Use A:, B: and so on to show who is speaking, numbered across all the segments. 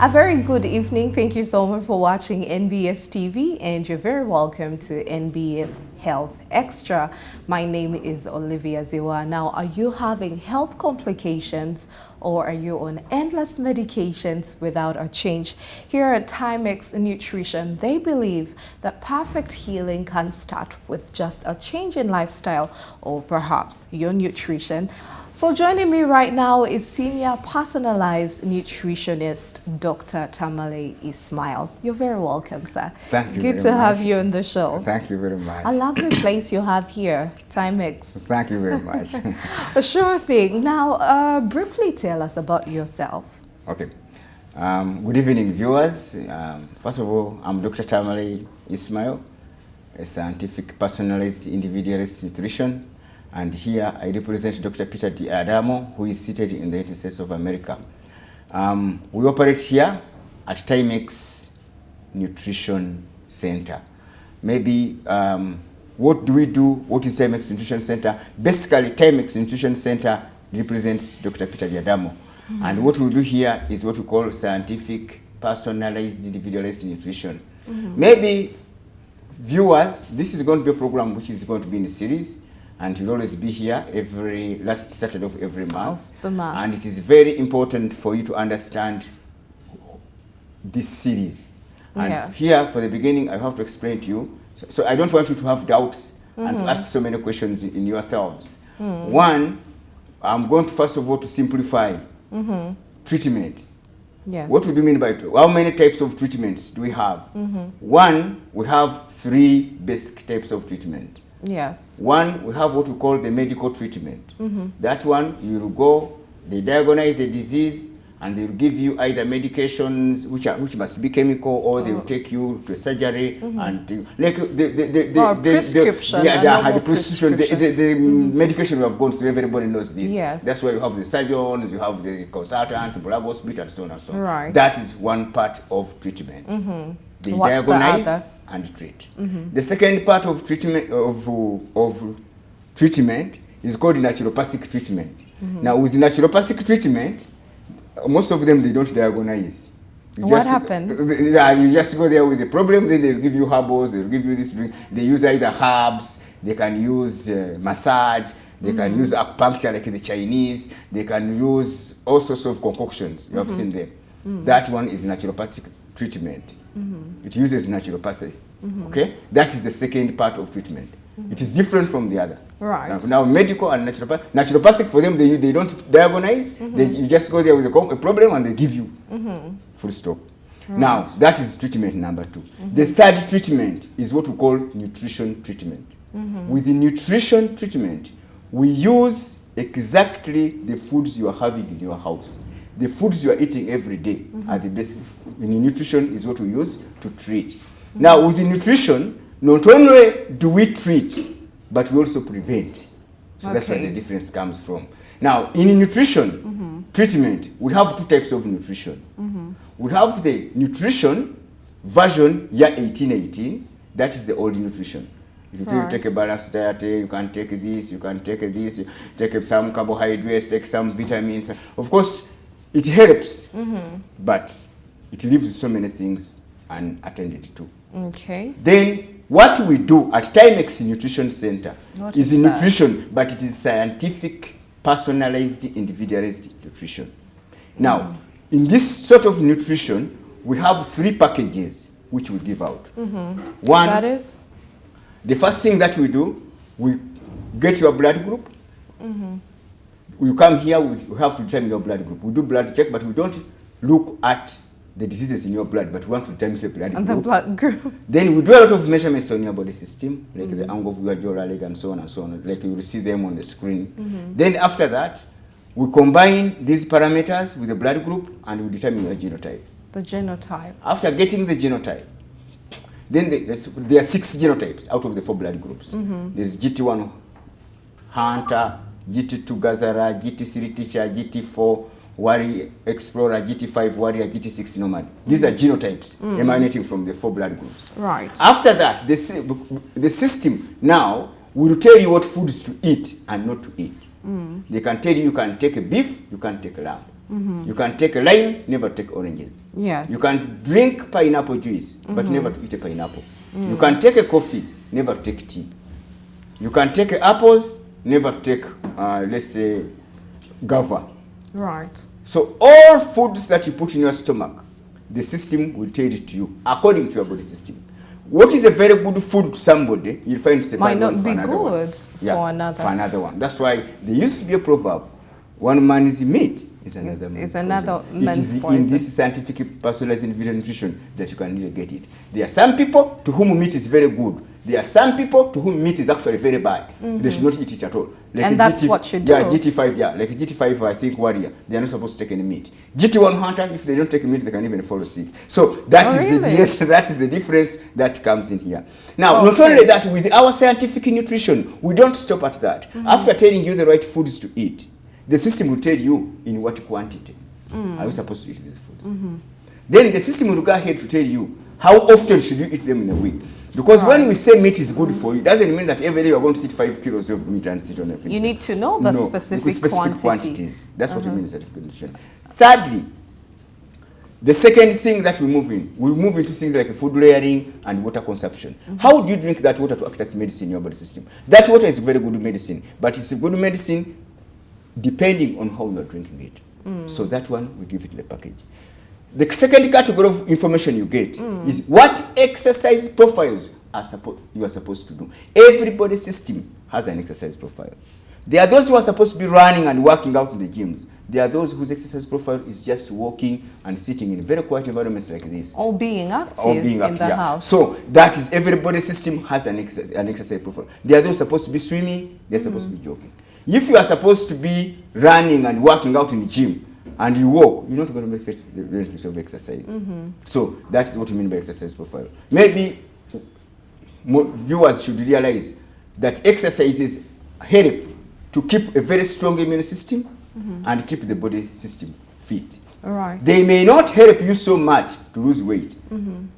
A: A very good evening. Thank you so much for watching NBS TV, and you're very welcome to NBS Health Extra. My name is Olivia Ziwa. Now, are you having health complications or are you on endless medications without a change? Here at Timex Nutrition, they believe that perfect healing can start with just a change in lifestyle or perhaps your nutrition. So joining me right now is Senior Personalized Nutritionist, Dr. Tamale Ismail. You're very welcome, sir.
B: Thank you.
A: Good to have you on the show.
B: Thank you very much.
A: A lovely place you have here, Timex.
B: Thank you very much.
A: Sure thing. Now, briefly tell us about yourself.
B: Okay. Good evening, viewers. First of all, I'm Dr. Tamale Ismail, a scientific personalized individualist nutrition. And here I represent Dr. Peter D'Adamo, who is seated in the United States of America. We operate here at Timex Nutrition Center. Maybe what do we do? What is Timex Nutrition Center? Basically, Timex Nutrition Center represents Dr. Peter D'Adamo. And what we do here is what we call scientific, personalized, individualized nutrition. Maybe viewers, this is going to be a program which is going to be in a series, and it will always be here every last Saturday of every month. And it is very important for you to understand this series. And here, for the beginning, I have to explain to you. So I don't want you to have doubts and to ask so many questions in yourselves. One, I'm going to first of all to simplify treatment.
A: Yes.
B: What do you mean by how many types of treatments do we have? One, we have 3 basic types of treatment.
A: Yes.
B: One, we have what we call the medical treatment. That one, you will go, they diagnose the disease, and they will give you either medications which must be chemical, or they will take you to surgery and like the
A: prescription.
B: The medication we have gone through. Everybody knows this.
A: Yes.
B: That's why you have the surgeons, you have the consultants, blood hospital, and so on and so on.
A: Right.
B: That is one part of treatment. They diagnose and treat. The second part of treatment treatment is called naturopathic treatment. Now, with naturopathic treatment, most of them they don't diagnose.
A: What happened?
B: You just go there with the problem, then they'll give you herbals, they'll give you this drink. They use either herbs, they can use massage, they can use acupuncture like the Chinese, they can use all sorts of concoctions. You have seen them. That one is naturopathic treatment. It uses naturopathy. Okay? That is the second part of treatment. It is different from the other.
A: Right.
B: Now medical and naturopathic for them, they don't diagnose. You just go there with a problem and they give you. Full stop. Right. Now, that is treatment number 2. The third treatment is what we call nutrition treatment. With the nutrition treatment, we use exactly the foods you are having in your house. The foods you are eating every day are the basic. In nutrition is what we use to treat. Now, with the nutrition, not only do we treat, but we also prevent. So that's where the difference comes from. Now, in nutrition treatment, we have 2 types of nutrition. We have the nutrition version year 1818. That is the old nutrition. If you take a balanced diet, you can take this, you can take this, you take some carbohydrates, take some vitamins. Of course, it helps, but it leaves so many things unattended to.
A: Okay.
B: Then what we do at Timex Nutrition Center is nutrition, but it is scientific, personalized, individualized nutrition. Now, in this sort of nutrition, we have 3 packages which we give out. One,
A: that is?
B: The first thing that we do, we get your blood group. You come here, we have to determine your blood group. We do blood check, but we don't look at the diseases in your blood, but we want to determine the blood group.
A: The blood group.
B: Then we do a lot of measurements on your body system, like the angle of your jaw, leg, and so on and so on. Like you will see them on the screen. Then after that, we combine these parameters with the blood group and we determine your genotype.
A: The genotype.
B: After getting the genotype, then there are 6 genotypes out of the 4 blood groups. There's GT1 Hunter, GT2 Gatherer, GT3 Teacher, GT4 Warrior Explorer, GT5 Warrior, GT6 Nomad. These are genotypes emanating from the 4 blood groups.
A: Right.
B: After that, the system now will tell you what foods to eat and not to eat. They can tell you can take a beef, you can take a lamb. You can take a lime, never take oranges.
A: Yes.
B: You can drink pineapple juice, but never to eat a pineapple. You can take a coffee, never take tea. You can take apples, never take, let's say, guava.
A: Right.
B: So all foods that you put in your stomach, the system will tell it to you according to your body system. What is a very good food to somebody, you'll find it's a
A: Might
B: bad
A: not
B: one for
A: be
B: another one.
A: good for another.
B: For another one. That's why there used to be a proverb: one man's meat is another man's
A: It's another
B: poison.
A: man's
B: It is
A: poison.
B: in this scientific personalized individual nutrition that you can really get it. There are some people to whom meat is very good. There are some people to whom meat is actually very bad. They should not eat it at all. Like
A: And that's what you do.
B: Yeah, GT5, like GT5, I think, warrior, they are not supposed to take any meat. GT1 hunter, if they don't take meat, they can even fall sick. So that is
A: really?
B: that is the difference that comes in here. Now, not
A: Okay.
B: only that, with our scientific nutrition, we don't stop at that. After telling you the right foods to eat, the system will tell you in what quantity are you supposed to eat these foods. Then the system will go ahead to tell you how often should you eat them in a week. Because when we say meat is good for you, it doesn't mean that every day you're going to eat 5 kilos of meat and sit on a fridge.
A: You need to know the
B: No,
A: specific quantity.
B: quantities. That's what we mean in scientific nutrition. Thirdly, the second thing that we move into things like food layering and water consumption. How do you drink that water to act as medicine in your body system? That water is very good medicine, but it's a good medicine depending on how you are drinking it. So that one, we give it in the package. The second category of information you get is what exercise profiles you are supposed to do. Everybody's system has an exercise profile. There are those who are supposed to be running and working out in the gyms. There are those whose exercise profile is just walking and sitting in very quiet environments like this.
A: Or being active in the house.
B: So that is, everybody's system has an exercise profile. There are those supposed to be swimming, they're supposed to be jogging. If you are supposed to be running and working out in the gym and you walk, you're not going to benefit the benefits of exercise. So that's what we mean by exercise profile. Maybe viewers should realize that exercises help to keep a very strong immune system and keep the body system fit.
A: Right.
B: They may not help you so much to lose weight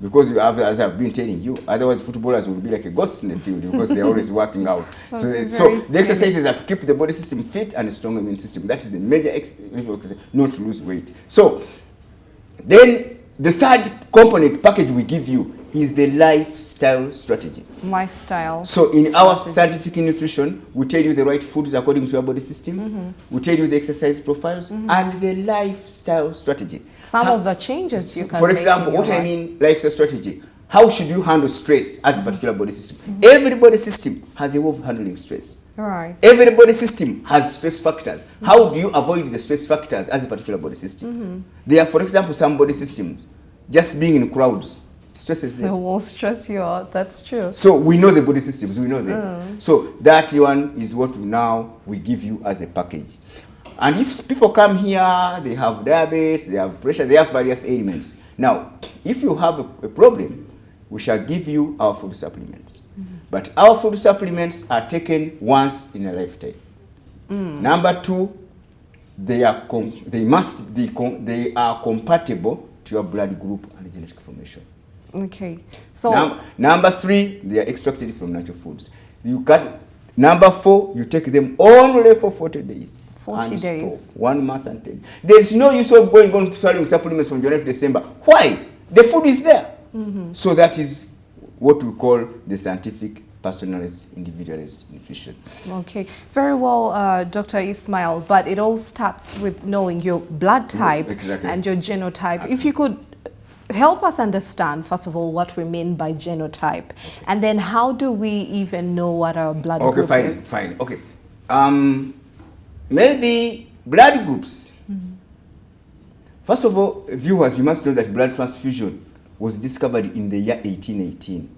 B: because you have, as I've been telling you, otherwise footballers will be like a ghost in the field because they're always working out. So the exercises are to keep the body system fit and a strong immune system. That is the major exercise, not to lose weight. So then the third component package we give you is the lifestyle strategy.
A: Lifestyle.
B: So in
A: strategy.
B: our scientific nutrition, we tell you the right foods according to your body system. We tell you the exercise profiles and the lifestyle strategy.
A: Some of the changes you can
B: For
A: make
B: example,
A: in your
B: what I
A: life.
B: mean lifestyle strategy. How should you handle stress as a particular body system? Every body system has a way of handling stress.
A: Right.
B: Every body system has stress factors. How do you avoid the stress factors as a particular body system? There are, for example, some body systems, just being in crowds, stress is
A: They
B: there.
A: will stress you out. That's true.
B: So we know the body systems, we know them. So that one is what we give you as a package. And if people come here, they have diabetes, they have pressure, they have various ailments. Now, if you have a problem, we shall give you our food supplements. But our food supplements are taken once in a lifetime. Number two, they are compatible to your blood group and genetic formation.
A: Okay. So
B: Number three, they are extracted from natural foods. Number four, you take them only for 40 days.
A: 40
B: and
A: days.
B: stop. 1 month and 10. There's no use of going on swallowing supplements from January to December. Why? The food is there. So that is what we call the scientific personalized individualized nutrition.
A: Okay, very well, Dr. Ismail, but it all starts with knowing your blood type and your genotype. If you could help us understand, first of all, what we mean by genotype, and then how do we even know what our blood group is?
B: Fine. Okay. Maybe blood groups. First of all, viewers, you must know that blood transfusion was discovered in the year 1818.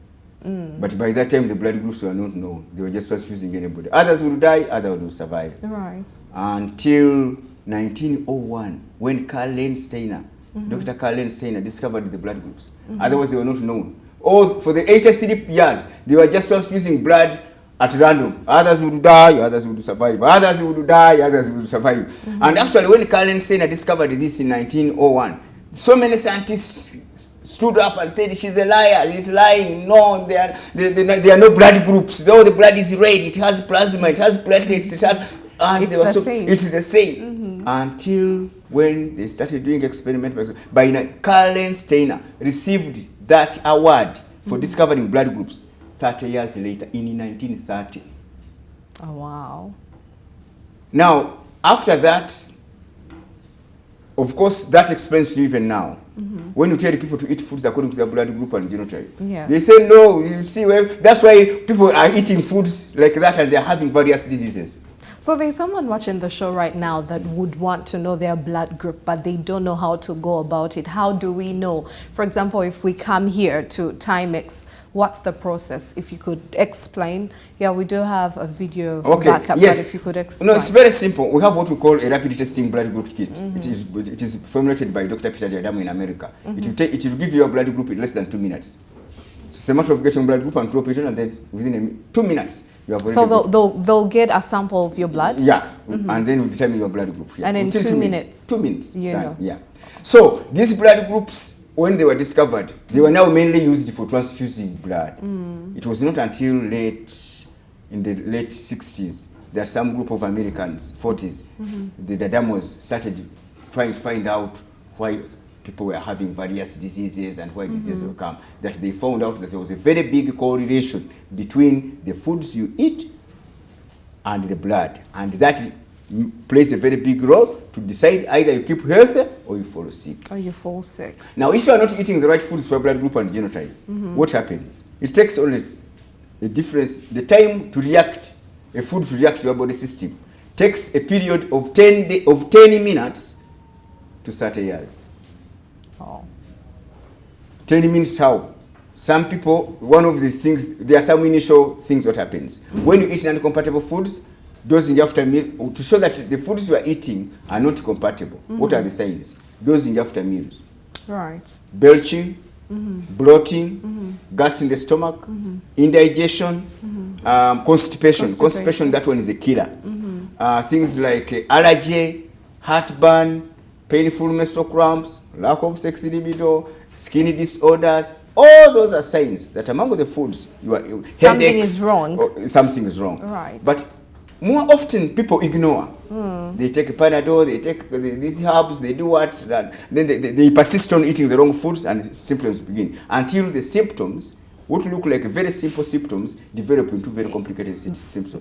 B: But by that time, the blood groups were not known. They were just transfusing anybody. Others would die, others would survive.
A: Right.
B: Until 1901, when Karl Landsteiner, Dr. Karl Landsteiner discovered the blood groups. Otherwise, they were not known. Or for the 83 years, they were just transfusing blood at random. Others would die, others would survive. Others would die, others would survive. And actually, when Karl Landsteiner discovered this in 1901, so many scientists stood up and said, she's a liar, she's lying. No, there are no blood groups. Though the blood is red, it has plasma, it has platelets, it has... And
A: It's the same.
B: It's the same. until when they started doing experiments. By Karen Steiner received that award for discovering blood groups 30 years later in 1930.
A: Oh, wow.
B: Now, after that, of course, that explains to you even now. When you tell people to eat foods according to their blood group and genotype, they say no. You see, well, that's why people are eating foods like that and they're having various diseases.
A: So there's someone watching the show right now that would want to know their blood group, but they don't know how to go about it. How do we know? For example, if we come here to Timex, what's the process? If you could explain. Yeah, we do have a video backup,
B: yes.
A: But if you could explain.
B: No, it's very simple. We have what we call a rapid testing blood group kit. It is formulated by Dr. Peter Diadamo in America. It will give you a blood group in less than 2 minutes. So it's a matter of getting blood group and drop it in, and then within 2 minutes, you have
A: so they'll get a sample of your blood?
B: Yeah, and then we determine your blood group. Yeah.
A: And in 2 minutes?
B: 2 minutes.
A: Yeah.
B: Yeah. So these blood groups, when they were discovered, they were now mainly used for transfusing blood. It was not until in the late 60s that some group of Americans, 40s, the Diadamos started trying to find out why people were having various diseases and why diseases will come. That they found out that there was a very big correlation between the foods you eat and the blood, and that plays a very big role to decide either you keep healthy or you fall sick.
A: Or you fall sick.
B: Now, if you are not eating the right foods for blood group and genotype, what happens? It takes only the time to react, a food to react to your body system, takes a period of 10 minutes to 30 years.
A: Oh.
B: 10 minutes how? Some people, one of these things, there are some initial things what happens. When you eat non-compatible foods, dosing after meal, to show that the foods you are eating are not compatible. What are the signs? Dosing after meals.
A: Right.
B: Belching, bloating, gas in the stomach, indigestion, constipation. Constipation, that one is a killer. Things like allergy, heartburn, painful menstrual cramps, lack of sex libido, skin disorders, all those are signs that among the foods you are
A: something is wrong.
B: Something is wrong.
A: Right.
B: But more often people ignore. They take Panadol, they take these herbs, they do what, then they persist on eating the wrong foods, and symptoms begin until the symptoms, what look like very simple symptoms, develop into very complicated symptoms,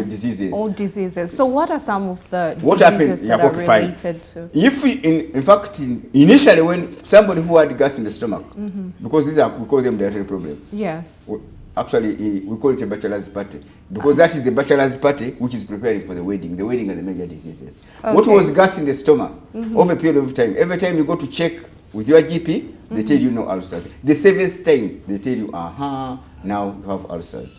B: diseases.
A: All diseases. So what are some of the
B: diseases
A: that are related to?
B: If we, in fact, initially when somebody who had gas in the stomach, because we call them dietary problems.
A: Yes.
B: Actually, we call it a bachelor's party, because that is the bachelor's party which is preparing for the wedding. The wedding are the major diseases. Okay. What was gas in the stomach? Over a period of time, every time you go to check with your GP, they tell you no ulcers. The 7th time, they tell you, now you have ulcers.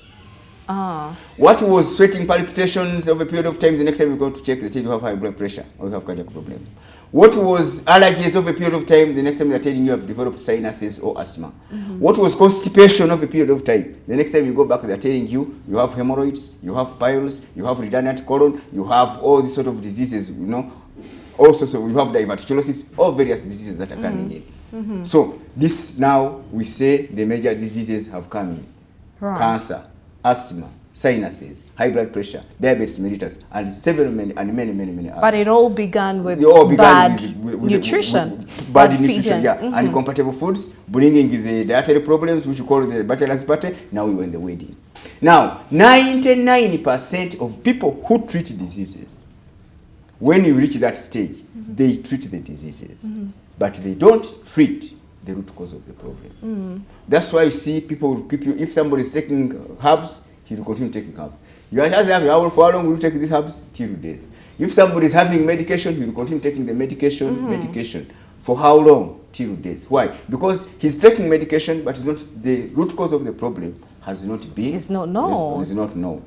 B: What was sweating palpitations over a period of time, the next time you go to check, they tell you have high blood pressure or you have cardiac problem. What was allergies over a period of time, the next time they're telling you have developed sinuses or asthma. What was constipation over a period of time, the next time you go back, they're telling you you have hemorrhoids, you have piles, you have redundant colon, you have all these sort of diseases, Also, so you have diverticulosis, all various diseases that are coming in. So this now we say the major diseases have come in.
A: Right.
B: Cancer, asthma, sinuses, high blood pressure, diabetes mellitus, and many others.
A: But it all began with
B: bad
A: nutrition.
B: Bad nutrition, and incompatible foods, bringing the dietary problems, which we call the bachelor's party. Now we were in the wedding. Now, 99% of people who treat diseases, when you reach that stage, they treat the diseases, but they don't treat the root cause of the problem. That's why you see people will keep you, if somebody is taking herbs, he will continue taking herbs. You ask them, for how long will you take these herbs? Till death. If somebody is having medication, he will continue taking the medication. For how long? Till death. Why? Because he's taking medication, but it's not, the root cause of the problem has not been.
A: It's not known.
B: It's not known.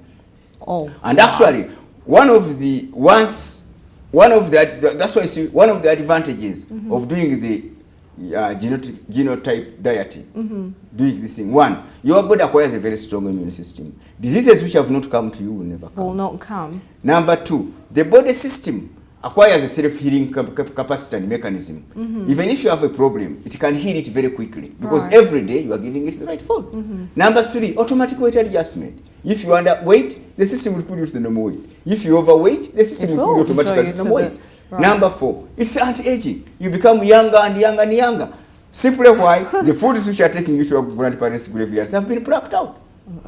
A: Oh.
B: And actually, that's why you see one of the advantages of doing the genotype dieting, doing this thing. One, your body acquires a very strong immune system. Diseases which have not come to you will never come.
A: Will not come.
B: Number two, the body system acquires a self-healing capacity and mechanism. Even if you have a problem, it can heal it very quickly because every day you are giving it the right food. Number three, automatic weight adjustment. If you are underweight, the system will put you to the normal weight. If you're overweight, the system will put you automatically to the normal weight.
A: Right.
B: Number 4, it's anti-aging. You become younger and younger and younger. Simply why the foods which are taking you to your grandparents' graveyards have been plucked out.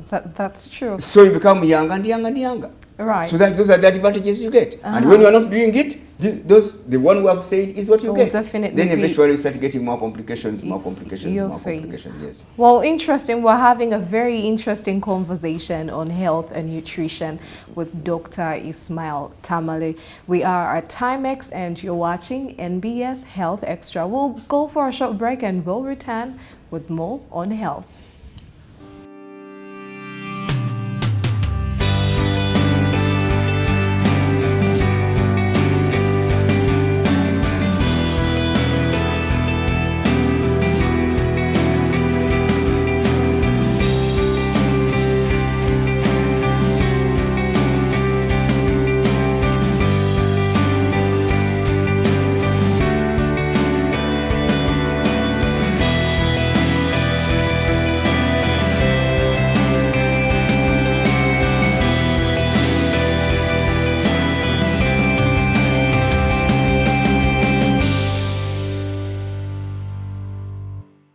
A: That's true.
B: So you become younger and younger and younger.
A: Right.
B: So that those are the advantages you get. And when you are not doing it, the one we have said is what you get.
A: Definitely
B: then eventually you start getting more complications, more complications,
A: your
B: more
A: face.
B: complications. Yes.
A: Well, interesting. We're having a very interesting conversation on health and nutrition with Dr. Ismail Tamale. We are at Timex and you're watching NBS Health Extra. We'll go for a short break and we'll return with more on health.